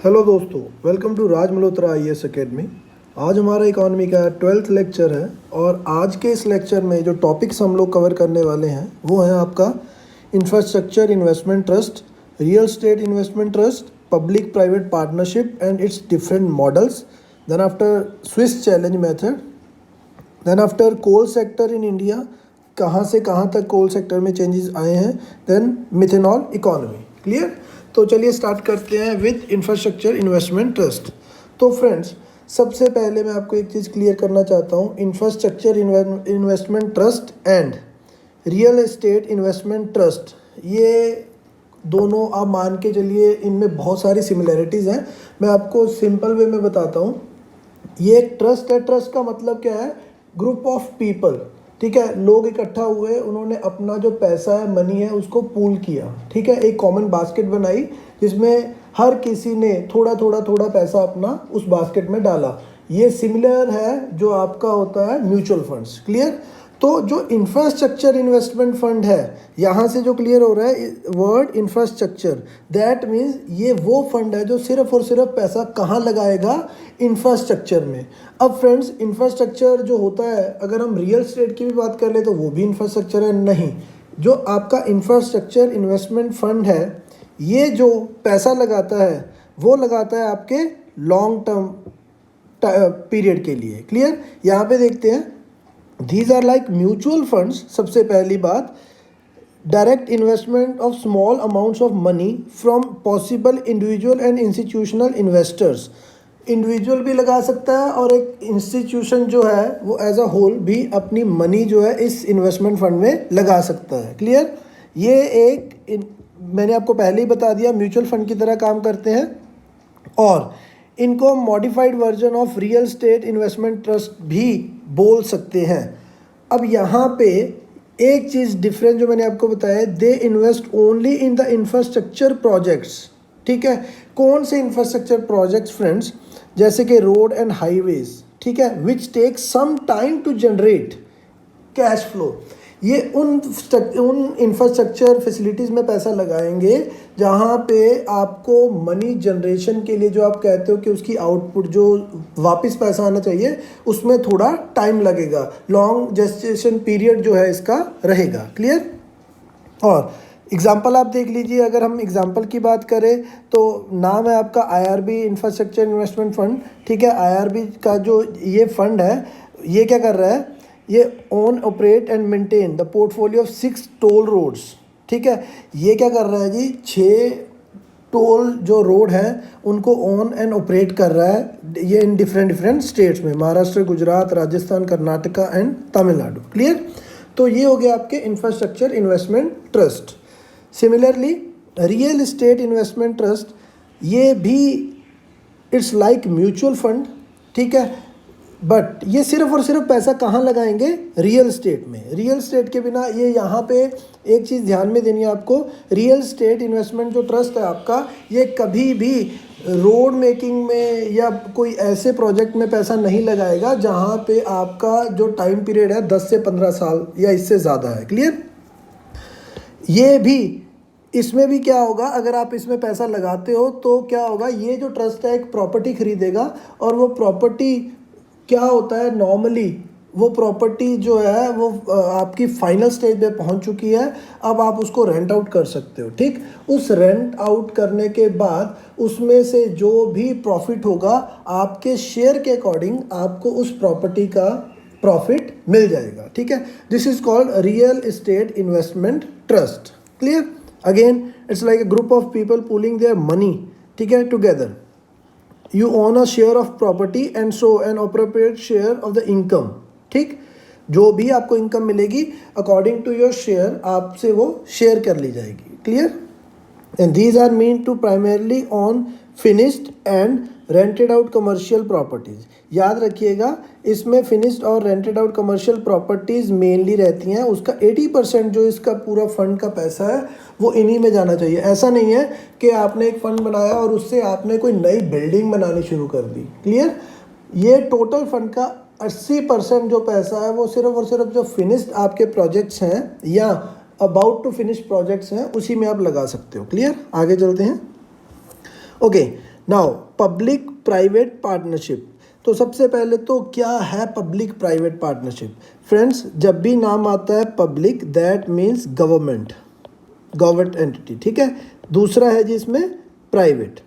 Hello दोस्तों, welcome to Raj Malhotra IAS academy. आज हमारा इकोनॉमी का 12th लेक्चर है और आज के इस लेक्चर में जो टॉपिक्स हम लोग कवर करने वाले हैं वो है आपका infrastructure investment trust, real estate investment trust, public private partnership and its different models, then after Swiss challenge method, then after coal sector in India, कहाँ से कहाँ तक कोल सेक्टर में चेंजेस आए हैं, देन मिथेनॉल इकोनॉमी। क्लियर? तो चलिए start करते हैं विद इंफ्रास्ट्रक्चर इन्वेस्टमेंट ट्रस्ट। तो फ्रेंड्स, सबसे पहले मैं आपको एक चीज़ क्लियर करना चाहता हूँ। Infrastructure investment trust and real estate investment trust, ये दोनों आप मान के चलिए इनमें बहुत सारी सिमिलैरिटीज़ हैं। मैं आपको सिंपल वे में बताता हूँ। ये एक ट्रस्ट है। ट्रस्ट का मतलब क्या है? ग्रुप ऑफ पीपल, ठीक है, लोग इकट्ठा हुए, उन्होंने अपना जो पैसा है, मनी है, उसको पूल किया, ठीक है, एक कॉमन बास्केट बनाई जिसमें हर किसी ने थोड़ा थोड़ा थोड़ा पैसा अपना उस बास्केट में डाला। ये सिमिलर है जो आपका होता है म्यूचुअल फंड्स। क्लियर? तो जो इंफ्रास्ट्रक्चर इन्वेस्टमेंट फंड है, यहाँ से जो क्लियर हो रहा है वर्ड इंफ्रास्ट्रक्चर, दैट मीन्स ये वो फंड है जो सिर्फ और सिर्फ पैसा कहाँ लगाएगा? इंफ्रास्ट्रक्चर में। अब फ्रेंड्स, इंफ्रास्ट्रक्चर जो होता है, अगर हम रियल स्टेट की भी बात कर ले तो वो भी इंफ्रास्ट्रक्चर है? नहीं। जो आपका इंफ्रास्ट्रक्चर इन्वेस्टमेंट फंड है, ये जो पैसा लगाता है वो लगाता है आपके लॉन्ग टर्म पीरियड के लिए। क्लियर? यहाँ पे देखते हैं, these are like mutual funds। सबसे पहली बात, direct investment of small amounts of money from possible individual and institutional investors. Individual भी लगा सकता है और एक इंस्टीट्यूशन जो है वो एज अ होल भी अपनी मनी जो है इस इन्वेस्टमेंट फंड में लगा सकता है। क्लियर? ये एक मैंने आपको पहले ही बता दिया, म्यूचुअल फंड की तरह काम करते हैं और इनको modified version of real estate investment trust भी बोल सकते हैं। अब यहाँ पे एक चीज़ डिफरेंट जो मैंने आपको बताया, they invest only in the infrastructure projects. ठीक है, कौन से इंफ्रास्ट्रक्चर प्रोजेक्ट्स फ्रेंड्स? जैसे कि रोड एंड हाईवेज, ठीक है, which take some time to generate cash flow. ये उन इंफ्रास्ट्रक्चर फैसिलिटीज़ में पैसा लगाएंगे जहाँ पे आपको मनी जनरेशन के लिए, जो आप कहते हो कि उसकी आउटपुट जो वापस पैसा आना चाहिए, उसमें थोड़ा टाइम लगेगा, लॉन्ग जेस्टेशन पीरियड जो है इसका रहेगा। क्लियर? और एग्जाम्पल आप देख लीजिए, अगर हम एग्जाम्पल की बात करें तो नाम है आपका आईआरबी इंफ्रास्ट्रक्चर इन्वेस्टमेंट फंड। ठीक है, आईआरबी का जो ये फंड है, ये क्या कर रहा है? ये own, operate and maintain the portfolio of 6 toll roads. ठीक है, ये क्या कर रहा है जी? 6 टोल जो रोड हैं उनको ओन एंड ऑपरेट कर रहा है, ये इन डिफरेंट स्टेट्स में, महाराष्ट्र, गुजरात, राजस्थान, कर्नाटका एंड तमिलनाडु। क्लियर? तो ये हो गया आपके infrastructure investment trust. Similarly real estate investment trust, ये भी इट्स लाइक म्यूचुअल फंड, ठीक है, बट ये सिर्फ और सिर्फ पैसा कहाँ लगाएंगे? रियल स्टेट में। रियल स्टेट के बिना ये, यहाँ पे एक चीज़ ध्यान में देनी है आपको, रियल स्टेट इन्वेस्टमेंट जो ट्रस्ट है आपका, ये कभी भी रोड मेकिंग में या कोई ऐसे प्रोजेक्ट में पैसा नहीं लगाएगा जहाँ पे आपका जो टाइम पीरियड है 10 से 15 साल या इससे ज़्यादा है। क्लियर? ये भी, इसमें भी क्या होगा, अगर आप इसमें पैसा लगाते हो तो क्या होगा, ये जो ट्रस्ट है एक प्रॉपर्टी खरीदेगा और वो प्रॉपर्टी क्या होता है, नॉर्मली वो प्रॉपर्टी जो है वो आपकी फाइनल स्टेज पे पहुंच चुकी है, अब आप उसको रेंट आउट कर सकते हो। ठीक, उस रेंट आउट करने के बाद उसमें से जो भी प्रॉफिट होगा आपके शेयर के अकॉर्डिंग आपको उस प्रॉपर्टी का प्रॉफिट मिल जाएगा। ठीक है, this is called real estate investment trust. Clear? Again it's like a group of people pulling their money, ठीक है, together. You own a share of property and so an appropriate share of the income। ठीक, जो भी आपको income मिलेगी according to your share, आपसे वो share कर ली जाएगी। Clear? And these are mean to primarily on finished and rented out commercial properties. याद रखिएगा, इसमें फिनिश्ड और rented out commercial properties mainly रहती हैं। उसका 80% जो इसका पूरा फंड का पैसा है वो इन्हीं में जाना चाहिए। ऐसा नहीं है कि आपने एक फ़ंड बनाया और उससे आपने कोई नई बिल्डिंग बनानी शुरू कर दी। क्लियर? ये टोटल फंड का 80% जो पैसा है वो सिर्फ और सिर्फ जो फिनिश्ड आपके प्रोजेक्ट्स हैं या अबाउट टू फिनिश प्रोजेक्ट्स हैं उसी में आप लगा सकते हो। क्लियर? आगे चलते हैं। Okay, now public private partnership. तो सबसे पहले तो क्या है पब्लिक प्राइवेट पार्टनरशिप? फ्रेंड्स, जब भी नाम आता है public, that means government entity, ठीक है। दूसरा है जिसमें प्राइवेट।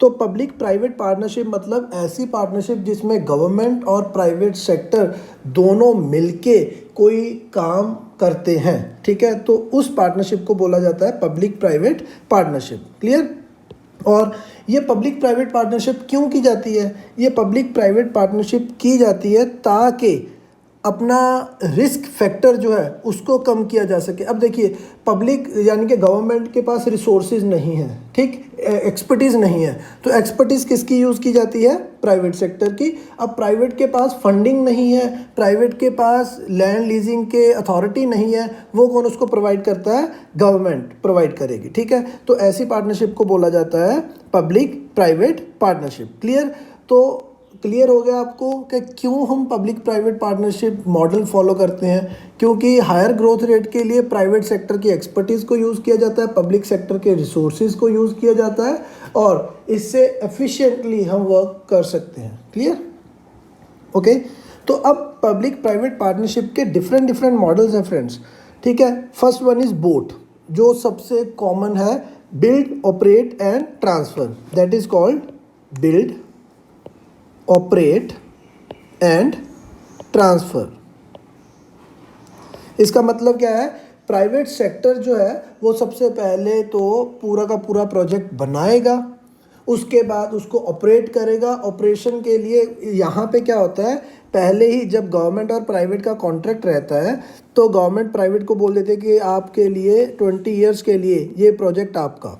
तो पब्लिक प्राइवेट पार्टनरशिप मतलब ऐसी पार्टनरशिप जिसमें गवर्नमेंट और प्राइवेट सेक्टर दोनों मिलके कोई काम करते हैं, ठीक है। तो उस पार्टनरशिप को बोला जाता है पब्लिक प्राइवेट पार्टनरशिप। क्लियर? और ये पब्लिक प्राइवेट पार्टनरशिप क्यों की जाती है? ये पब्लिक प्राइवेट पार्टनरशिप की जाती है ताकि अपना रिस्क फैक्टर जो है उसको कम किया जा सके। अब देखिए, पब्लिक यानी कि गवर्नमेंट के पास रिसोर्सेज नहीं है, ठीक, एक्सपर्टीज़ नहीं है, तो एक्सपर्टीज़ किसकी यूज़ की जाती है? प्राइवेट सेक्टर की। अब प्राइवेट के पास फंडिंग नहीं है, प्राइवेट के पास लैंड लीजिंग के अथॉरिटी नहीं है, वो कौन उसको प्रोवाइड करता है? गवर्नमेंट प्रोवाइड करेगी, ठीक है। तो ऐसी पार्टनरशिप को बोला जाता है पब्लिक प्राइवेट पार्टनरशिप। क्लियर? तो क्लियर हो गया आपको कि क्यों हम public private partnership model follow करते हैं? क्योंकि हायर ग्रोथ रेट के लिए प्राइवेट सेक्टर की एक्सपर्टीज़ को यूज़ किया जाता है, पब्लिक सेक्टर के रिसोर्सेज को यूज़ किया जाता है और इससे एफिशिएंटली हम वर्क कर सकते हैं। क्लियर? ओके। तो अब पब्लिक प्राइवेट पार्टनरशिप के डिफरेंट मॉडल्स हैं फ्रेंड्स, ठीक है। फर्स्ट वन इज़ बोट, जो सबसे कॉमन है, build operate and transfer, that is called build operate and transfer. इसका मतलब क्या है? प्राइवेट सेक्टर जो है वो सबसे पहले तो पूरा का पूरा प्रोजेक्ट बनाएगा, उसके बाद उसको ऑपरेट करेगा। ऑपरेशन के लिए यहाँ पे क्या होता है, पहले ही जब गवर्नमेंट और प्राइवेट का कॉन्ट्रैक्ट रहता है तो गवर्नमेंट प्राइवेट को बोल देते हैं कि आपके लिए 20 ईयर्स के लिए ये प्रोजेक्ट आपका,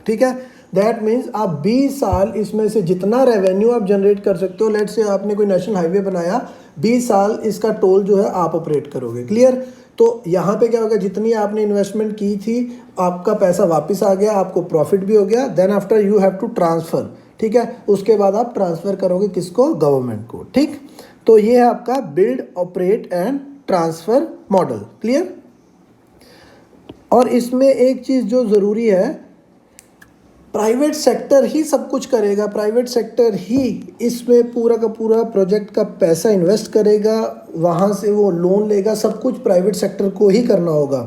ठीक है। दैट मीन्स आप 20 साल इसमें से जितना रेवेन्यू आप जनरेट कर सकते हो, लेट्स से आपने कोई नेशनल हाईवे बनाया, 20 साल इसका टोल जो है आप ऑपरेट करोगे। क्लियर? तो यहाँ पे क्या होगा, जितनी आपने इन्वेस्टमेंट की थी आपका पैसा वापस आ गया, आपको प्रॉफिट भी हो गया। Then after you have to transfer, ठीक है। उसके बाद आप ट्रांसफ़र करोगे किसको? गवर्नमेंट को, ठीक। तो ये है आपका build operate and transfer model. Clear? और इसमें एक चीज़ जो ज़रूरी है, प्राइवेट सेक्टर ही सब कुछ करेगा, प्राइवेट सेक्टर ही इसमें पूरा का पूरा प्रोजेक्ट का पैसा इन्वेस्ट करेगा, वहाँ से वो लोन लेगा, सब कुछ प्राइवेट सेक्टर को ही करना होगा।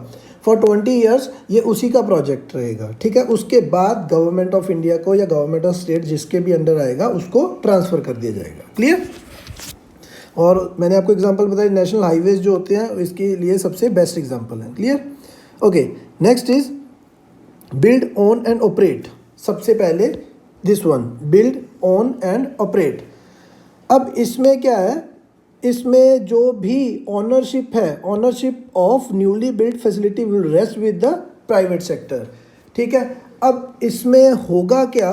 फॉर 20 ईयर्स ये उसी का प्रोजेक्ट रहेगा, ठीक है। उसके बाद गवर्नमेंट ऑफ इंडिया को या गवर्नमेंट ऑफ स्टेट जिसके भी अंडर आएगा उसको ट्रांसफ़र कर दिया जाएगा। क्लियर? और मैंने आपको एग्जांपल बताया, नेशनल हाईवेज जो होते हैं इसके लिए सबसे बेस्ट एग्जांपल है। Clear? Okay. Next is build, own and operate. सबसे पहले this one, build, own and operate. अब इसमें क्या है, इसमें जो भी ऑनरशिप है, ownership of newly build facility will rest with the private sector, ठीक है। अब इसमें होगा क्या,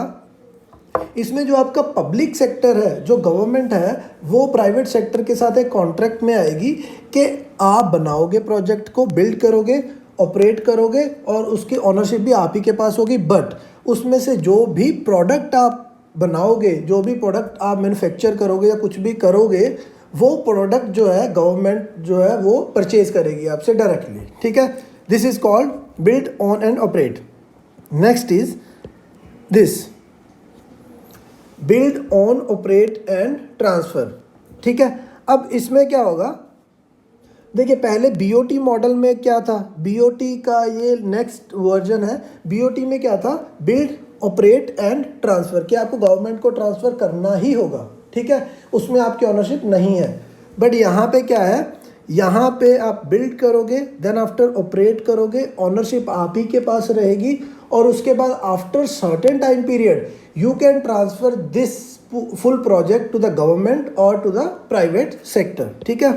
इसमें जो आपका पब्लिक सेक्टर है, जो गवर्नमेंट है, वो प्राइवेट सेक्टर के साथ एक कॉन्ट्रैक्ट में आएगी कि आप बनाओगे प्रोजेक्ट को, बिल्ड करोगे, ऑपरेट करोगे और उसकी ऑनरशिप भी आप ही के पास होगी। बट उसमें से जो भी प्रोडक्ट आप बनाओगे, जो भी प्रोडक्ट आप मैन्युफैक्चर करोगे या कुछ भी करोगे, वो प्रोडक्ट जो है गवर्नमेंट जो है वो परचेज करेगी आपसे डायरेक्टली, ठीक है। This is called build, on and operate. Next is this build, on, operate and transfer, ठीक है। अब इसमें क्या होगा, देखिए पहले बीओटी मॉडल में क्या था, बीओटी का ये नेक्स्ट वर्जन है। बीओटी में क्या था, बिल्ड, ऑपरेट एंड ट्रांसफ़र, कि आपको गवर्नमेंट को ट्रांसफ़र करना ही होगा, ठीक है, उसमें आपकी ऑनरशिप नहीं है। बट यहाँ पे क्या है, यहाँ पे आप बिल्ड करोगे, देन आफ्टर ऑपरेट करोगे, ऑनरशिप आप ही के पास रहेगी और उसके बाद after certain time period you can transfer this full project to the government और टू द प्राइवेट सेक्टर, ठीक है।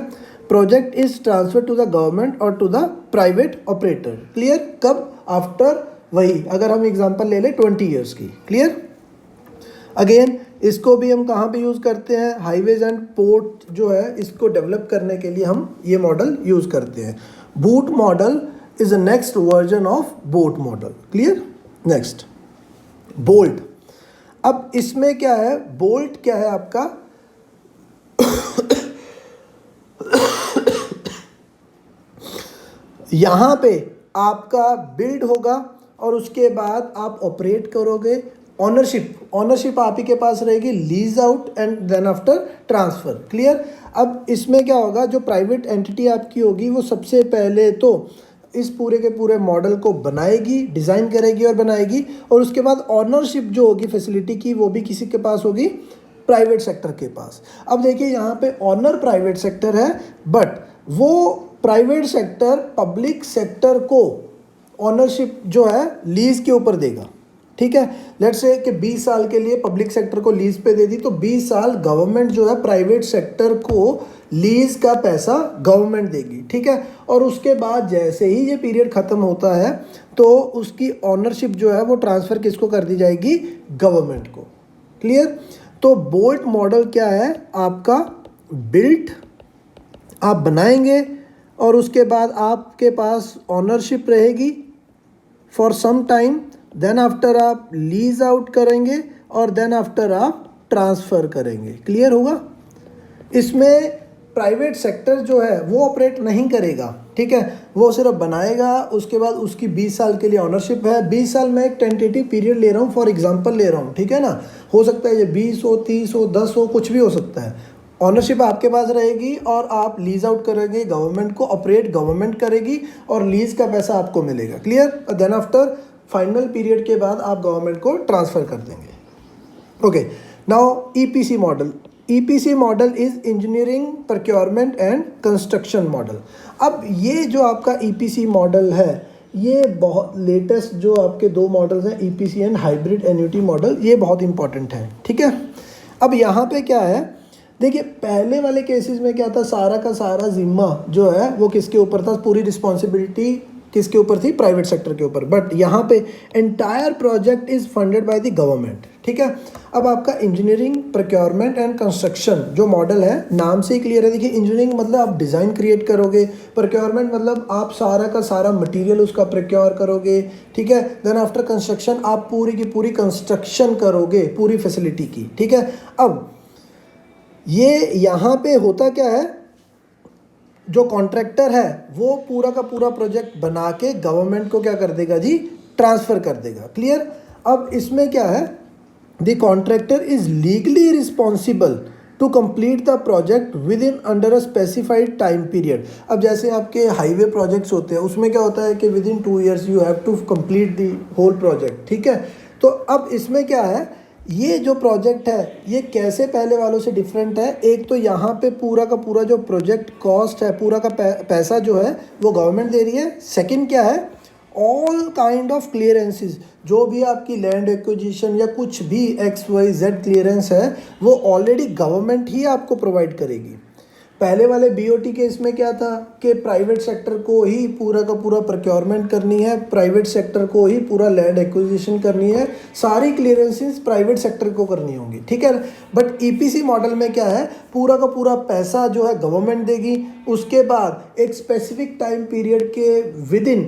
Project is transfer to the government और to the private operator. Clear? कब? आफ्टर, वही अगर हम एग्जांपल ले लें 20 ईयर्स की। क्लियर? अगेन इसको भी हम कहाँ पे यूज़ करते हैं, हाईवेज एंड पोर्ट जो है इसको डेवलप करने के लिए हम ये मॉडल यूज़ करते हैं। Boot model is a next version of boat model. Clear? Next bolt. अब इसमें क्या है, बोल्ट क्या है आपका, यहाँ पे आपका बिल्ड होगा और उसके बाद आप ऑपरेट करोगे, ऑनरशिप आप ही के पास रहेगी, lease out and then after transfer. Clear. अब इसमें क्या होगा, जो प्राइवेट एंटिटी आपकी होगी वो सबसे पहले तो इस पूरे के पूरे मॉडल को बनाएगी, डिज़ाइन करेगी और बनाएगी, और उसके बाद ऑनरशिप जो होगी फैसिलिटी की वो भी किसी के पास होगी, प्राइवेट सेक्टर के पास। अब देखिए यहाँ पे ऑनर प्राइवेट सेक्टर है, बट वो प्राइवेट सेक्टर पब्लिक सेक्टर को ऑनरशिप जो है लीज़ के ऊपर देगा। ठीक है, लेट्स से कि 20 साल के लिए पब्लिक सेक्टर को लीज़ पे दे दी, तो 20 साल गवर्नमेंट जो है प्राइवेट सेक्टर को लीज़ का पैसा गवर्नमेंट देगी। ठीक है, और उसके बाद जैसे ही ये पीरियड ख़त्म होता है तो उसकी ऑनरशिप जो है वो ट्रांसफ़र किसको कर दी जाएगी, गवर्नमेंट को। क्लियर। तो बोल्ट मॉडल क्या है आपका, बिल्ट आप बनाएंगे और उसके बाद आपके पास ऑनरशिप रहेगी for some time, then after आप लीज आउट करेंगे और देन आफ्टर आप ट्रांसफ़र करेंगे। क्लियर होगा। इसमें प्राइवेट सेक्टर जो है वो ऑपरेट नहीं करेगा। ठीक है, वो सिर्फ बनाएगा, उसके बाद उसकी 20 साल के लिए ऑनरशिप है। 20 साल में एक टेंटेटिव पीरियड ले रहा हूँ, फॉर एग्जांपल ले रहा हूँ। ठीक है ना, हो सकता है ये 20 हो, 30 हो, 10 हो, कुछ भी हो सकता है। ऑनरशिप आपके पास रहेगी और आप लीज आउट करेंगे गवर्नमेंट को, ऑपरेट गवर्नमेंट करेगी और लीज का पैसा आपको मिलेगा। Clear. Then after final period के बाद आप गवर्नमेंट को ट्रांसफ़र कर देंगे। Okay, now EPC model. EPC model is engineering procurement and construction model. अब ये जो आपका ईपीसी मॉडल है ये बहुत लेटेस्ट जो आपके दो मॉडल्स हैं, EPC and hybrid annuity model, ये बहुत इंपॉर्टेंट है। ठीक है, अब यहाँ पे क्या है, देखिए पहले वाले केसेस में क्या था, सारा का सारा जिम्मा जो है वो किसके ऊपर था, पूरी रिस्पॉन्सिबिलिटी किसके ऊपर थी, प्राइवेट सेक्टर के ऊपर। बट यहाँ पे entire project is funded by the government. ठीक है, अब आपका इंजीनियरिंग प्रोक्योरमेंट एंड कंस्ट्रक्शन जो मॉडल है, नाम से ही क्लियर है। देखिए इंजीनियरिंग मतलब आप डिज़ाइन क्रिएट करोगे, प्रोक्योरमेंट मतलब आप सारा का सारा मटेरियल उसका प्रोक्योर करोगे। ठीक है, देन आफ्टर कंस्ट्रक्शन आप पूरी की पूरी कंस्ट्रक्शन करोगे पूरी फैसिलिटी की। ठीक है, अब ये यहाँ पे होता क्या है, जो कॉन्ट्रैक्टर है वो पूरा का पूरा प्रोजेक्ट बना के गवर्नमेंट को क्या कर देगा जी, ट्रांसफ़र कर देगा। क्लियर। अब इसमें क्या है, the contractor is legally responsible to complete the project within under a specified time period. अब जैसे आपके हाईवे प्रोजेक्ट्स होते हैं उसमें क्या होता है कि within 2 years you have to complete the whole project. ठीक है, तो अब इसमें क्या है, ये जो प्रोजेक्ट है ये कैसे पहले वालों से डिफरेंट है। एक तो यहाँ पे पूरा का पूरा जो प्रोजेक्ट कॉस्ट है, पूरा का पैसा जो है वो गवर्नमेंट दे रही है। सेकंड क्या है, ऑल काइंड ऑफ क्लियरेंसेस, जो भी आपकी लैंड एक्विजिशन या कुछ भी XYZ क्लियरेंस है वो ऑलरेडी गवर्नमेंट ही आपको प्रोवाइड करेगी। पहले वाले BOT केस में क्या था कि प्राइवेट सेक्टर को ही पूरा का पूरा प्रोक्योरमेंट करनी है, प्राइवेट सेक्टर को ही पूरा लैंड एक्विजिशन करनी है, सारी क्लियरेंसेस प्राइवेट सेक्टर को करनी होंगी। ठीक है, बट EPC मॉडल में क्या है, पूरा का पूरा पैसा जो है गवर्नमेंट देगी, उसके बाद एक स्पेसिफिक टाइम पीरियड के विद इन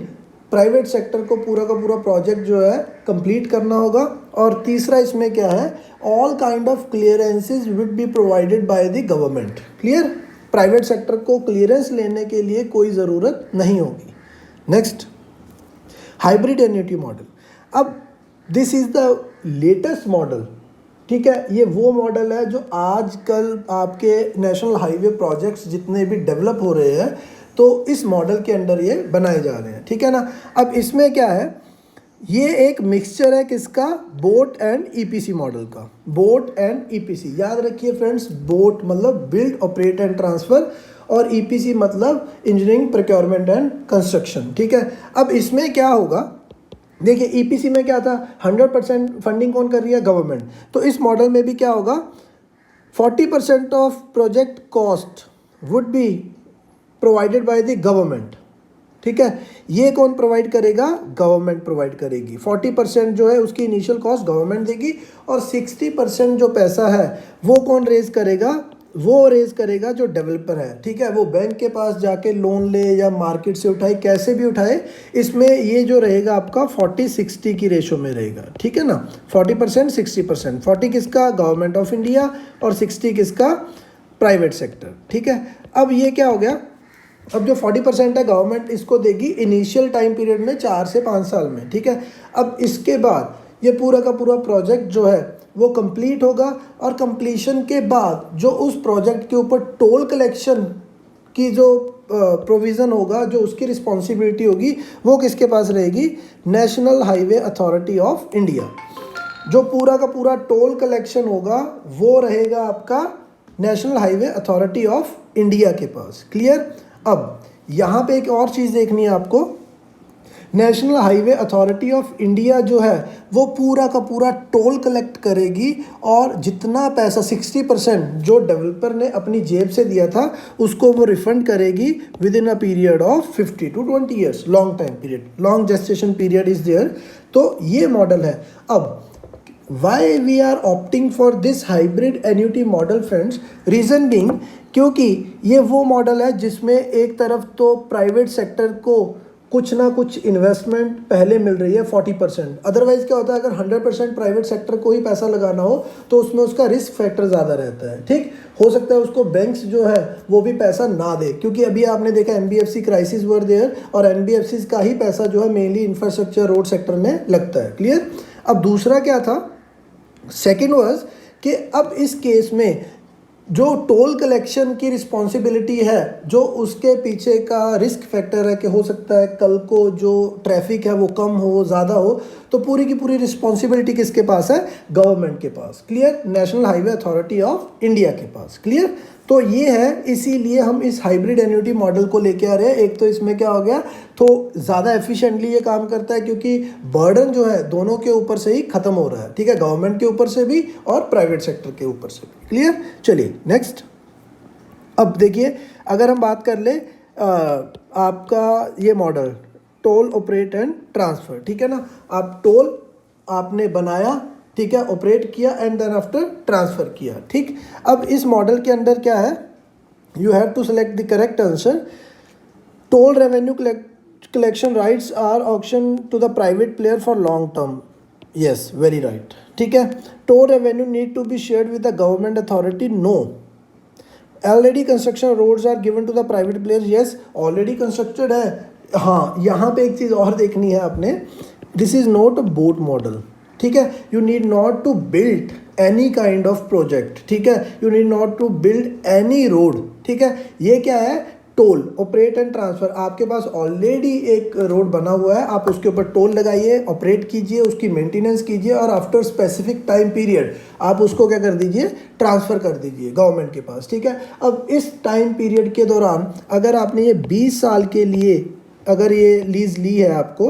प्राइवेट सेक्टर को पूरा का पूरा प्रोजेक्ट जो है कंप्लीट करना होगा। और तीसरा इसमें क्या है, all kind of clearances will be provided by the government. Clear, private sector को क्लियरेंस लेने के लिए कोई ज़रूरत नहीं होगी। Next, hybrid annuity model. अब this is the latest model. ठीक है, ये वो मॉडल है जो आजकल आपके नेशनल हाईवे प्रोजेक्ट्स जितने भी डेवलप हो रहे हैं तो इस मॉडल के अंडर ये बनाए जा रहे हैं। ठीक है ना, अब इसमें क्या है, ये एक मिक्सचर है किसका, बोट एंड EPC मॉडल का। बोट एंड EPC याद रखिए फ्रेंड्स, बोट मतलब बिल्ड ऑपरेट एंड ट्रांसफ़र और EPC मतलब इंजीनियरिंग प्रोक्योरमेंट एंड कंस्ट्रक्शन। ठीक है, अब इसमें क्या होगा, देखिए EPC में क्या था, 100% फंडिंग कौन कर रही है, गवर्नमेंट। तो इस मॉडल में भी क्या होगा, 40% of project cost would be provided by the government. ठीक है, ये कौन प्रोवाइड करेगा, गवर्नमेंट प्रोवाइड करेगी। 40% जो है उसकी इनिशियल कॉस्ट गवर्नमेंट देगी और 60% जो पैसा है वो कौन रेज करेगा, वो रेज करेगा जो डेवलपर है। ठीक है, वो बैंक के पास जाके लोन ले या मार्केट से उठाए, कैसे भी उठाए, इसमें ये जो रहेगा आपका 40-60 की रेशो में रहेगा। ठीक है ना, 40% 60%, 40 किसका, गवर्नमेंट ऑफ इंडिया और 60 किसका, प्राइवेट सेक्टर। ठीक है, अब ये क्या हो गया, अब जो 40% है गवर्नमेंट इसको देगी इनिशियल टाइम पीरियड में 4 से 5 साल में। ठीक है, अब इसके बाद ये पूरा का पूरा प्रोजेक्ट जो है वो कंप्लीट होगा और कंप्लीशन के बाद जो उस प्रोजेक्ट के ऊपर टोल कलेक्शन की जो प्रोविज़न होगा, जो उसकी रिस्पॉन्सिबिलिटी होगी, वो किसके पास रहेगी? National Highway Authority of India. जो पूरा का पूरा टोल कलेक्शन होगा वो रहेगा आपका national Highway Authority of India के पास। क्लियर? अब यहाँ पे एक और चीज़ देखनी है आपको। National Highway Authority of India जो है वो पूरा का पूरा टोल कलेक्ट करेगी और जितना पैसा 60% जो डेवलपर ने अपनी जेब से दिया था उसको वो रिफंड करेगी within a period of 50 to 20 years. Long time period, long gestation period is there. तो ये मॉडल है। अब why we are opting for this hybrid annuity model friends? Reason being क्योंकि ये वो मॉडल है जिसमें एक तरफ तो प्राइवेट सेक्टर को कुछ ना कुछ इन्वेस्टमेंट पहले मिल रही है 40%। अदरवाइज क्या होता है, अगर 100% प्राइवेट सेक्टर को ही पैसा लगाना हो तो उसमें उसका रिस्क फैक्टर ज़्यादा रहता है। ठीक, हो सकता है उसको बैंक्स जो है वो भी पैसा ना दे, क्योंकि अभी आपने देखा NBFC क्राइसिस वर देयर और NBFCs का ही पैसा जो है मेनली इंफ्रास्ट्रक्चर रोड सेक्टर में लगता है। क्लियर? अब दूसरा क्या था, सेकेंड वाज कि अब इस केस में जो टोल कलेक्शन की रिस्पॉन्सिबिलिटी है, जो उसके पीछे का रिस्क फैक्टर है कि हो सकता है कल को जो ट्रैफिक है वो कम हो, ज़्यादा हो, तो पूरी की पूरी रिस्पॉन्सिबिलिटी किसके पास है? गवर्नमेंट के पास। Clear? National Highway Authority of India के पास। क्लियर? तो ये है, इसीलिए हम इस हाइब्रिड एन्युटी मॉडल को लेके आ रहे हैं। एक तो इसमें क्या हो गया, तो ज़्यादा एफिशिएंटली ये काम करता है क्योंकि बर्डन जो है दोनों के ऊपर से ही खत्म हो रहा है। ठीक है, गवर्नमेंट के ऊपर से भी और प्राइवेट सेक्टर के ऊपर से भी। क्लियर? चलिए नेक्स्ट। अब देखिए, अगर हम बात कर ले आपका ये model toll operate and transfer, ठीक है ना, आप टोल आपने बनाया, ठीक है, ऑपरेट किया एंड देन आफ्टर ट्रांसफ़र किया। ठीक, अब इस मॉडल के अंदर क्या है, you have to select the correct answer. Toll revenue collection rights are auction to the private player for long term. Yes, very right. ठीक है, toll revenue need to be shared with the government authority. No. Already construction roads are given to the private player. Yes, already constructed है। हाँ, यहाँ पे एक चीज़ और देखनी है आपने, this is not a BOT model. ठीक है, you need not to build any kind of project. ठीक है, you need not to build any road. ठीक है, ये क्या है, टोल ऑपरेट एंड ट्रांसफ़र। आपके पास ऑलरेडी एक रोड बना हुआ है, आप उसके ऊपर टोल लगाइए, ऑपरेट कीजिए, उसकी मेंटेनेंस कीजिए और आफ्टर स्पेसिफिक टाइम पीरियड आप उसको क्या कर दीजिए, ट्रांसफ़र कर दीजिए गवर्नमेंट के पास। ठीक है, अब इस टाइम पीरियड के दौरान अगर आपने ये 20 साल के लिए अगर ये लीज़ ली है आपको,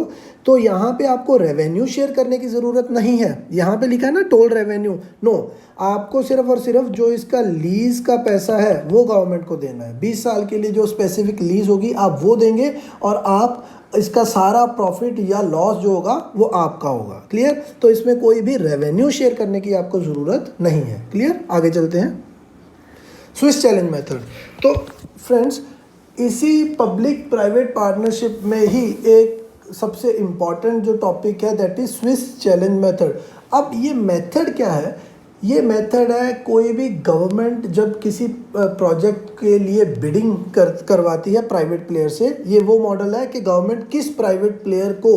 तो यहाँ पे आपको रेवेन्यू शेयर करने की ज़रूरत नहीं है। यहाँ पे लिखा है ना टोल रेवेन्यू, नो, आपको सिर्फ और सिर्फ जो इसका लीज़ का पैसा है वो गवर्नमेंट को देना है। 20 साल के लिए जो स्पेसिफिक लीज़ होगी आप वो देंगे और आप इसका सारा प्रॉफिट या लॉस जो होगा वो आपका होगा। क्लियर? तो इसमें कोई भी रेवेन्यू शेयर करने की आपको ज़रूरत नहीं है। क्लियर? आगे चलते हैं। Swiss challenge method. तो फ्रेंड्स, इसी पब्लिक प्राइवेट पार्टनरशिप में ही एक सबसे इम्पॉर्टेंट जो टॉपिक है that is Swiss challenge method. अब ये मेथड क्या है? ये मेथड है, कोई भी गवर्नमेंट जब किसी प्रोजेक्ट के लिए बिडिंग करवाती है प्राइवेट प्लेयर से, ये वो मॉडल है कि गवर्नमेंट किस प्राइवेट प्लेयर को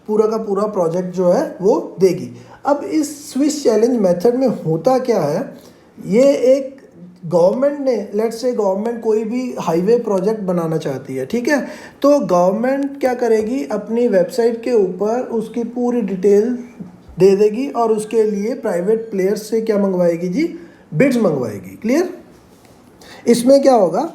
पूरा का पूरा प्रोजेक्ट जो है वो देगी। अब इस स्विस चैलेंज मेथड में होता क्या है, ये एक गवर्नमेंट ने, लेट्स से गवर्नमेंट कोई भी हाईवे प्रोजेक्ट बनाना चाहती है, ठीक है, तो गवर्नमेंट क्या करेगी, अपनी वेबसाइट के ऊपर उसकी पूरी डिटेल दे देगी और उसके लिए प्राइवेट प्लेयर्स से क्या मंगवाएगी जी, बिड्स मंगवाएगी। क्लियर? इसमें क्या होगा,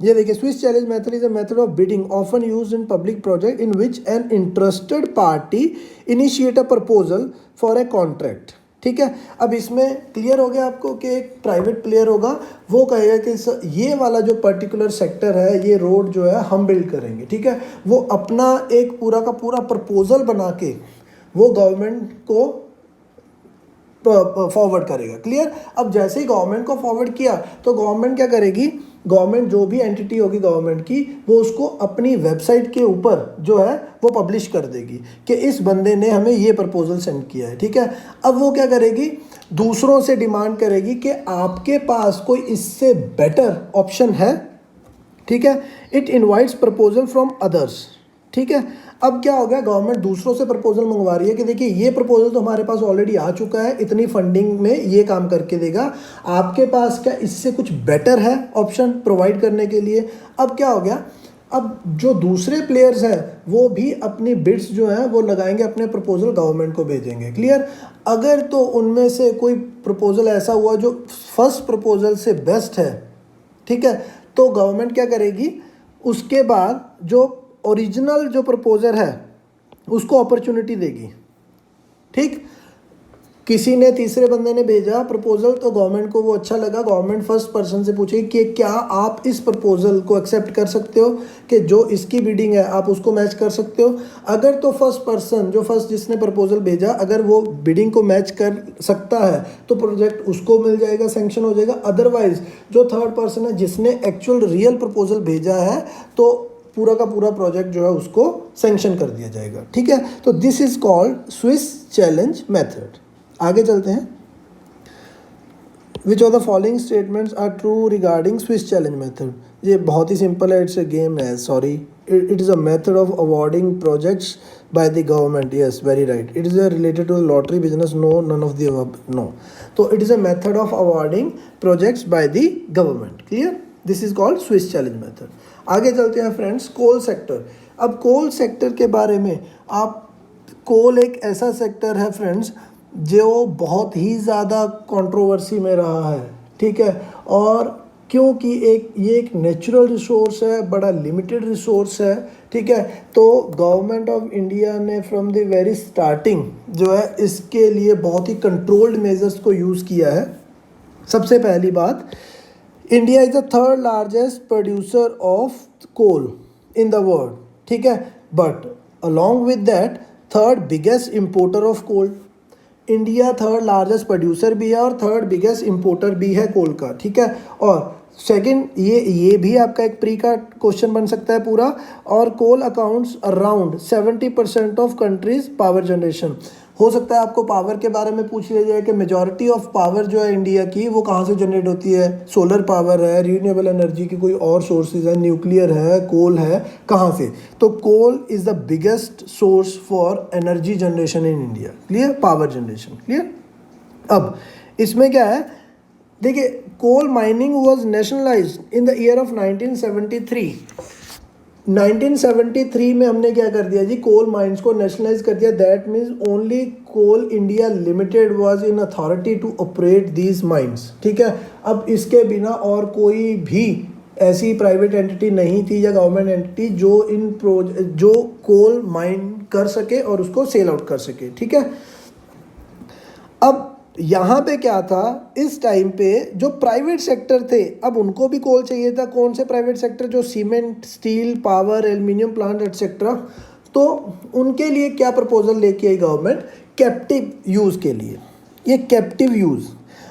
ये देखिए, Swiss challenge method is a method of bidding often used in public project in which N interested party initiate a proposal for a contract. ठीक है, अब इसमें क्लियर हो गया आपको कि एक प्राइवेट प्लेयर होगा, वो कहेगा कि ये वाला जो पर्टिकुलर सेक्टर है, ये रोड जो है हम बिल्ड करेंगे। ठीक है, वो अपना एक पूरा का पूरा प्रपोजल बना के वो गवर्नमेंट को फॉरवर्ड करेगा। क्लियर? अब जैसे ही गवर्नमेंट को फॉरवर्ड किया तो गवर्नमेंट क्या करेगी, गवर्नमेंट जो भी एंटिटी होगी गवर्नमेंट की, वो उसको अपनी वेबसाइट के ऊपर जो है वो पब्लिश कर देगी कि इस बंदे ने हमें ये प्रपोजल सेंड किया है। ठीक है, अब वो क्या करेगी, दूसरों से डिमांड करेगी कि आपके पास कोई इससे बेटर ऑप्शन है। ठीक है, it invites proposal from others. ठीक है। अब क्या हो गया, गवर्नमेंट दूसरों से प्रपोजल मंगवा रही है कि देखिए ये प्रपोजल तो हमारे पास ऑलरेडी आ चुका है, इतनी फंडिंग में ये काम करके देगा, आपके पास क्या इससे कुछ बेटर है ऑप्शन प्रोवाइड करने के लिए। अब क्या हो गया, अब जो दूसरे प्लेयर्स हैं वो भी अपनी बिड्स जो हैं वो लगाएंगे, अपने प्रपोजल गवर्नमेंट को भेजेंगे। क्लियर। अगर तो उनमें से कोई प्रपोजल ऐसा हुआ जो फर्स्ट प्रपोजल से बेस्ट है, ठीक है, तो गवर्नमेंट क्या करेगी, उसके बाद जो ओरिजिनल जो प्रपोजर है उसको अपॉर्चुनिटी देगी। ठीक, किसी ने तीसरे बंदे ने भेजा प्रपोजल तो गवर्नमेंट को वो अच्छा लगा, गवर्नमेंट फर्स्ट पर्सन से पूछेगी कि क्या आप इस प्रपोजल को एक्सेप्ट कर सकते हो, कि जो इसकी बिडिंग है आप उसको मैच कर सकते हो। अगर तो फर्स्ट पर्सन जो फर्स्ट जिसने प्रपोजल भेजा अगर वो बिडिंग को मैच कर सकता है तो प्रोजेक्ट उसको मिल जाएगा, सैंक्शन हो जाएगा। अदरवाइज जो थर्ड पर्सन है जिसने एक्चुअल रियल प्रपोजल भेजा है तो पूरा का पूरा प्रोजेक्ट जो है उसको सैंक्शन कर दिया जाएगा। ठीक है, तो this is called Swiss challenge method. आगे चलते हैं। Which of the following statements are true regarding Swiss challenge method. ये बहुत ही सिंपल है, इट्स अ गेम है, sorry, it is a method of awarding projects by the government. Yes, very right. It is related to the lottery business. No, none of the above. No. So it is a method of awarding projects by the government. Clear? This is called Swiss challenge method. आगे चलते हैं friends, coal sector. अब coal sector के बारे में आप, कोल एक ऐसा सेक्टर है फ्रेंड्स जो बहुत ही ज़्यादा कंट्रोवर्सी में रहा है। ठीक है, और क्योंकि ये एक नेचुरल रिसोर्स है, बड़ा लिमिटेड रिसोर्स है। ठीक है, तो गवर्नमेंट ऑफ इंडिया ने फ्रॉम द वेरी स्टार्टिंग जो है इसके लिए बहुत ही कंट्रोल्ड मेजर्स को यूज़ किया है। सबसे पहली बात, India is the third largest producer of coal in the world. ठीक है, but along with that third biggest importer of coal. India third largest producer भी है और थर्ड बिगेस्ट इम्पोर्टर भी है कोल का। ठीक है, और सेकंड, ये भी आपका एक प्री का क्वेश्चन बन सकता है पूरा। और coal accounts around 70% of country's power generation. हो सकता है आपको पावर के बारे में पूछ लिया जाए कि मेजॉरिटी ऑफ पावर जो है इंडिया की वो कहाँ से जनरेट होती है। सोलर पावर है, रिन्यूएबल एनर्जी की कोई और सोर्सेज है, न्यूक्लियर है, कोल है, कहाँ से। तो coal is the biggest source for energy generation in India. Clear, power generation. Clear. अब इसमें क्या है, देखिए, coal mining was nationalised in the year of 1973। 1973 में हमने क्या कर दिया जी, कोल माइंस को नेशनलाइज कर दिया। That means only Coal India Limited was in authority to operate these mines. ठीक है, अब इसके बिना और कोई भी ऐसी प्राइवेट एंटिटी नहीं थी या गवर्नमेंट एंटिटी जो कोल माइन कर सके और उसको सेल आउट कर सके। ठीक है, अब यहाँ पे क्या था, इस टाइम पे जो प्राइवेट सेक्टर थे अब उनको भी कोल चाहिए था। कौन से प्राइवेट सेक्टर, जो cement, steel, power, aluminium plant etcetera. तो उनके लिए क्या प्रपोजल लेके आई गवर्नमेंट, कैप्टिव यूज़ के लिए। ये कैप्टिव यूज़,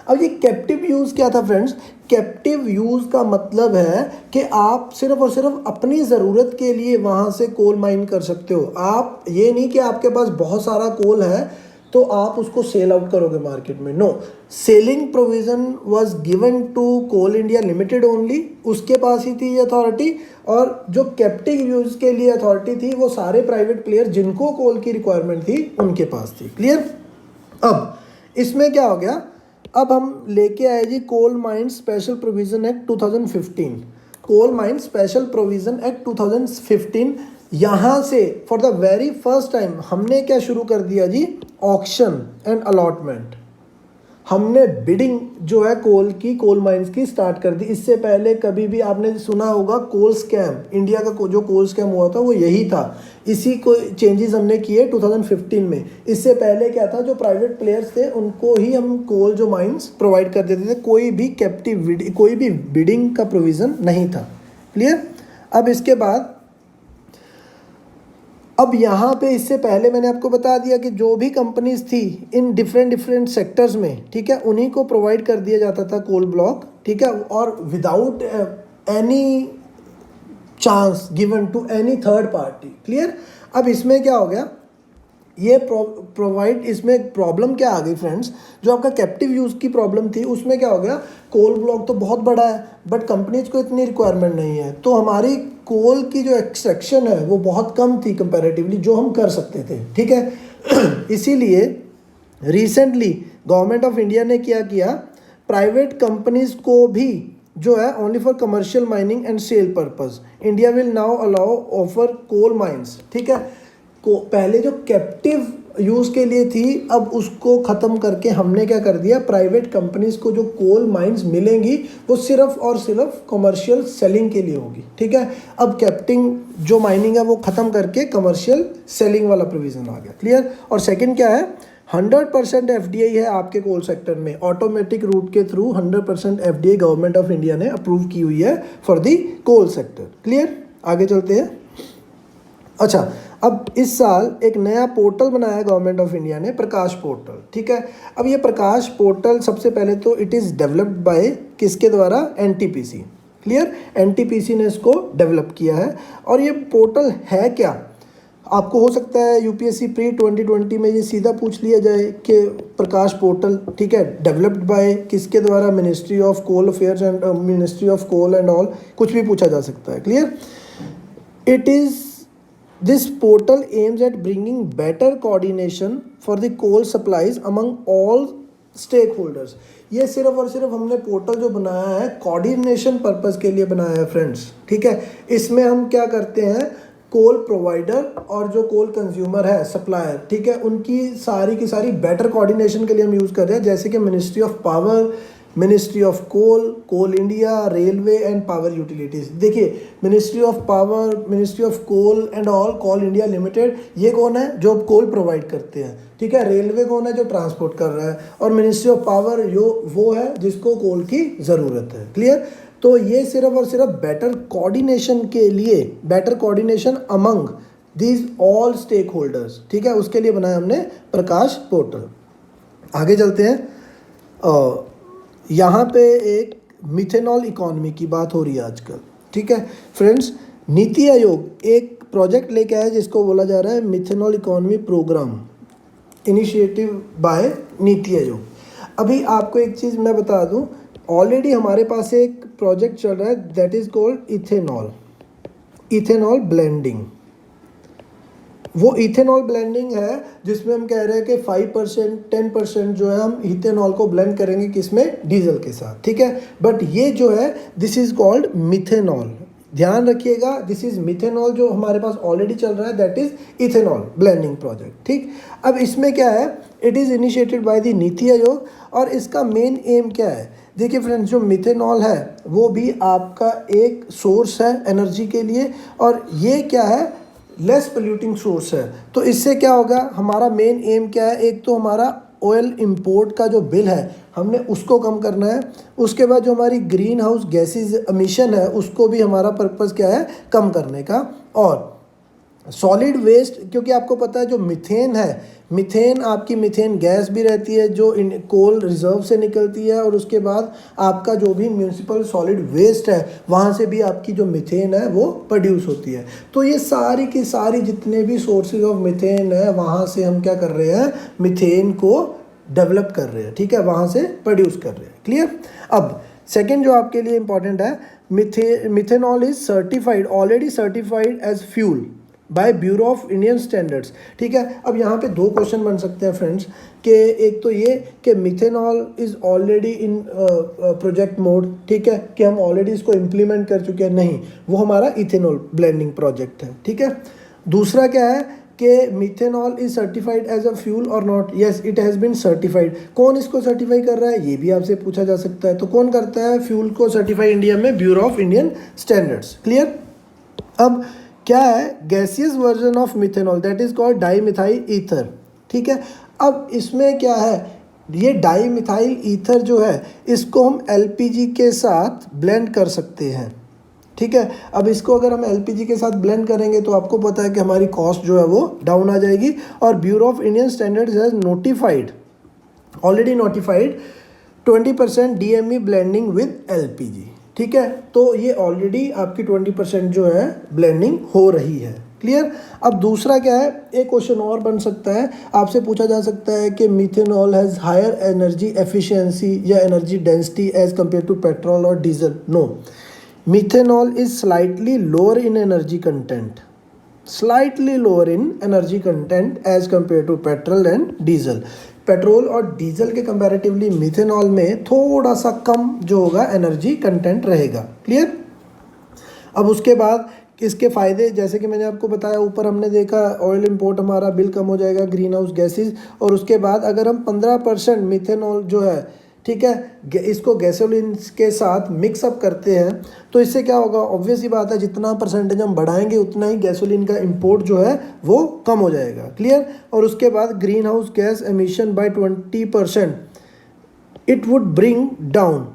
अब ये कैप्टिव यूज़ क्या था फ्रेंड्स, कैप्टिव यूज़ का मतलब है कि आप सिर्फ और सिर्फ अपनी ज़रूरत के लिए वहाँ से कोल माइन कर सकते हो। आप ये नहीं कि आपके पास बहुत सारा कोल है तो आप उसको सेल आउट करोगे मार्केट में। No, selling provision was given to Coal India Limited only, उसके पास ही थी ये अथॉरिटी। और जो कैप्टिव यूज के लिए अथॉरिटी थी वो सारे प्राइवेट प्लेयर जिनको कोल की रिक्वायरमेंट थी उनके पास थी। क्लियर। अब इसमें क्या हो गया, अब हम लेके आए जी coal mine special provision act 2015। Coal mine special provision act 2015, यहाँ से for the very first time हमने क्या शुरू कर दिया जी, ऑक्शन एंड अलॉटमेंट। हमने बिडिंग जो है कोल की, कोल माइंस की स्टार्ट कर दी। इससे पहले कभी भी आपने सुना होगा कोल स्कैम, इंडिया का जो कोल स्कैम हुआ था वो यही था। इसी को चेंजेस हमने किए 2015 में। इससे पहले क्या था, जो प्राइवेट प्लेयर्स थे उनको ही हम कोल जो माइंस प्रोवाइड कर देते थे, कोई भी कैप्टिव कोई भी बिडिंग का प्रोविज़न नहीं था। क्लियर। अब इसके बाद, अब यहाँ पे इससे पहले मैंने आपको बता दिया कि जो भी कंपनीज थी इन डिफरेंट सेक्टर्स में, ठीक है, उन्हीं को प्रोवाइड कर दिया जाता था कोल ब्लॉक। ठीक है, और without any chance given to any third party. Clear. अब इसमें क्या हो गया, ये प्रोवाइड, इसमें प्रॉब्लम क्या आ गई फ्रेंड्स, जो आपका कैप्टिव यूज़ की प्रॉब्लम थी उसमें क्या हो गया, कोल ब्लॉक तो बहुत बड़ा है बट कंपनीज को इतनी रिक्वायरमेंट नहीं है, तो हमारी कोल की जो एक्सट्रैक्शन है वो बहुत कम थी कंपैरेटिवली जो हम कर सकते थे, ठीक है। इसीलिए रिसेंटली गवर्नमेंट ऑफ इंडिया ने क्या किया, प्राइवेट कंपनीज को भी जो है only for commercial mining and sale purpose India will now allow offer coal mines, ठीक है। को पहले जो कैप्टिव यूज़ के लिए थी अब उसको ख़त्म करके हमने क्या कर दिया, प्राइवेट कंपनीज को जो कोल माइंस मिलेंगी वो सिर्फ और सिर्फ कमर्शियल सेलिंग के लिए होगी, ठीक है। अब कैप्टिंग जो माइनिंग है वो ख़त्म करके कमर्शियल सेलिंग वाला प्रोविज़न आ गया, क्लियर। और सेकंड क्या है, 100% FDI है आपके कोल सेक्टर में, ऑटोमेटिक रूट के through 100% FDI government of India ने अप्रूव की हुई है for the coal sector, clear. आगे चलते हैं। अच्छा, अब इस साल एक नया पोर्टल बनाया है गवर्नमेंट ऑफ इंडिया ने, प्रकाश पोर्टल, ठीक है। अब ये प्रकाश पोर्टल सबसे पहले तो इट इज़ डेवलप्ड बाय किसके द्वारा, NTPC, क्लियर। NTPC ने इसको डेवलप किया है। और ये पोर्टल है क्या, आपको हो सकता है UPSC प्री 2020 में ये सीधा पूछ लिया जाए कि प्रकाश पोर्टल, ठीक है, डेवलप्ड बाय किसके द्वारा, ministry of coal affairs and ministry of coal and all, कुछ भी पूछा जा सकता है, clear. It is This portal aims at bringing better coordination for the coal supplies among all stakeholders. ये सिर्फ और सिर्फ हमने पोर्टल जो बनाया है कोऑर्डिनेशन पर्पस के लिए बनाया है फ्रेंड्स, ठीक है। इसमें हम क्या करते हैं, कोल प्रोवाइडर और जो कोल कंज्यूमर है, सप्लायर, ठीक है, उनकी सारी की सारी बेटर कोऑर्डिनेशन के लिए हम यूज़ कर रहे हैं, जैसे कि ministry of power, ministry of coal, Coal India, railway and power utilities. देखिए, ministry of power, ministry of coal and all, Coal India Limited, ये कौन है, जो कोल प्रोवाइड करते हैं, ठीक है। रेलवे कौन है, जो ट्रांसपोर्ट कर रहा है। और मिनिस्ट्री ऑफ पावर वो है जिसको कोल की ज़रूरत है, क्लियर। तो ये सिर्फ और सिर्फ बेटर कोऑर्डिनेशन के लिए, better coordination among these all stakeholders, ठीक है, उसके लिए बनाया हमने प्रकाश पोर्टल। आगे चलते हैं। यहाँ पे एक मिथेनॉल इकोनॉमी की बात हो रही है आजकल, ठीक है फ्रेंड्स। नीति आयोग एक प्रोजेक्ट लेके आया जिसको बोला जा रहा है methanol economy programme, initiative by NITI Aayog. अभी आपको एक चीज़ मैं बता दूं, ऑलरेडी हमारे पास एक प्रोजेक्ट चल रहा है that is called ethanol blending. वो इथेनॉल ब्लेंडिंग है जिसमें हम कह रहे हैं कि 5% 10% जो है हम इथेनॉल को ब्लेंड करेंगे किसमें, डीजल के साथ, ठीक है। बट ये जो है दिस इज़ कॉल्ड मिथेनॉल, ध्यान रखिएगा, दिस इज़ मिथेनॉल जो हमारे पास ऑलरेडी चल रहा है that is ethanol blending project, ठीक। अब इसमें क्या है, it is initiated by the NITI Aayog और इसका मेन एम क्या है। देखिए फ्रेंड्स, जो मिथेनॉल है वो भी आपका एक सोर्स है एनर्जी के लिए और ये क्या है, लेस पोल्यूटिंग सोर्स है। तो इससे क्या होगा, हमारा मेन एम क्या है, एक तो हमारा ऑयल इंपोर्ट का जो बिल है हमने उसको कम करना है, उसके बाद जो हमारी ग्रीन हाउस गैसेज एमिशन है उसको भी हमारा पर्पस क्या है, कम करने का। और सॉलिड वेस्ट, क्योंकि आपको पता है जो मीथेन है, मीथेन आपकी मीथेन गैस भी रहती है जो कोल रिजर्व से निकलती है और उसके बाद आपका जो भी म्यूनिसिपल सॉलिड वेस्ट है वहाँ से भी आपकी जो मीथेन है वो प्रोड्यूस होती है। तो ये सारी की सारी जितने भी सोर्सेज ऑफ मीथेन है वहाँ से हम क्या कर रहे हैं, मीथेन को डेवलप कर रहे हैं, ठीक है, वहाँ से प्रोड्यूस कर रहे हैं, क्लियर। अब सेकेंड जो आपके लिए इंपॉर्टेंट है, methanol is certified, already certified as fuel by Bureau of Indian Standards, ठीक है। अब यहाँ पे दो क्वेश्चन बन सकते हैं फ्रेंड्स कि एक तो ये कि methanol is already in project mode, ठीक है, कि हम ऑलरेडी इसको इम्प्लीमेंट कर चुके हैं, नहीं, वो हमारा इथेनॉल ब्लेंडिंग प्रोजेक्ट है, ठीक है। दूसरा क्या है कि methanol is certified as a fuel और not, yes it has been certified. कौन इसको सर्टिफाई कर रहा है, ये भी आपसे पूछा जा सकता है। तो कौन करता है फ्यूल को सर्टिफाई इंडिया में, bureau of Indian standards, clear. अब क्या है, gaseous version of methanol that is called dimethyl ether, ठीक है। अब इसमें क्या है, ये डाईमिथाइल ईथर जो है इसको हम LPG के साथ ब्लेंड कर सकते हैं, ठीक है। अब इसको अगर हम LPG के साथ ब्लेंड करेंगे तो आपको पता है कि हमारी कॉस्ट जो है वो डाउन आ जाएगी। और bureau of Indian standards has notified, already notified 20% DME blending with LPG, ठीक है। तो ये ऑलरेडी आपकी 20% जो है ब्लेंडिंग हो रही है, क्लियर। अब दूसरा क्या है, एक क्वेश्चन और बन सकता है, आपसे पूछा जा सकता है कि methanol has higher energy efficiency या energy density as compare to petrol और diesel. No, methanol is slightly lower in energy content, slightly lower in energy content as compare to petrol and diesel. Petrol और diesel के comparatively methanol में थोड़ा सा कम जो होगा energy content रहेगा। Clear. अब उसके बाद इसके फ़ायदे, जैसे कि मैंने आपको बताया ऊपर हमने देखा, ऑयल इंपोर्ट हमारा बिल कम हो जाएगा, ग्रीन हाउस गैसेज। और उसके बाद अगर हम 15% मिथेनॉल जो है, ठीक है, इसको गैसोलीन के साथ मिक्सअप करते हैं तो इससे क्या होगा, ऑब्वियस ही बात है, जितना परसेंटेज हम बढ़ाएंगे उतना ही गैसोलीन का इंपोर्ट जो है वो कम हो जाएगा। क्लियर। और उसके बाद green house gas emission by 20% it would bring down,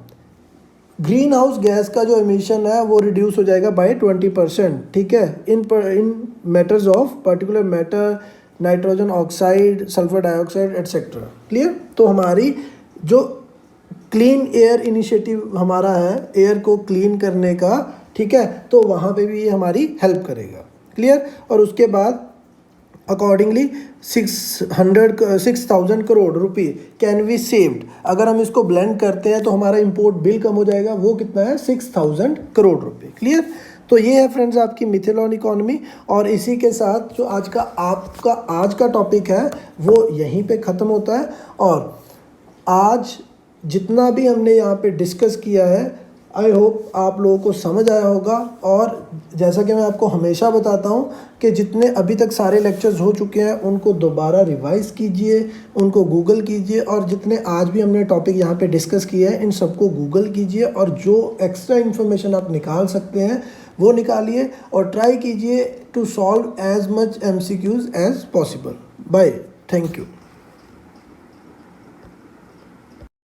green house gas का जो एमिशन है वो रिड्यूस हो जाएगा बाय 20%। ठीक है, in matters of particular matter, nitrogen oxide, sulphur dioxide etcetera. Clear. तो हमारी जो क्लीन एयर इनिशिएटिव हमारा है, एयर को क्लीन करने का, ठीक है, तो वहाँ पे भी ये हमारी हेल्प करेगा। क्लियर। और उसके बाद अकॉर्डिंगली 6,000 करोड़ रुपये कैन बी सेव्ड। अगर हम इसको ब्लेंड करते हैं तो हमारा इंपोर्ट बिल कम हो जाएगा, वो कितना है, 6,000 करोड़ रुपये। क्लियर। तो ये है फ्रेंड्स आपकी मिथेनॉल इकोनॉमी। और इसी के साथ जो आज का टॉपिक है वो यहीं पे ख़त्म होता है। और आज जितना भी हमने यहाँ पे डिस्कस किया है, आई होप आप लोगों को समझ आया होगा। और जैसा कि मैं आपको हमेशा बताता हूँ कि जितने अभी तक सारे लेक्चर्स हो चुके हैं उनको दोबारा रिवाइज़ कीजिए, उनको गूगल कीजिए, और जितने आज भी हमने टॉपिक यहाँ पे डिस्कस किए हैं इन सबको गूगल कीजिए, और जो एक्स्ट्रा इन्फॉर्मेशन आप निकाल सकते हैं वो निकालिए, और ट्राई कीजिए to solve as much MCQs as possible. Bye, thank you.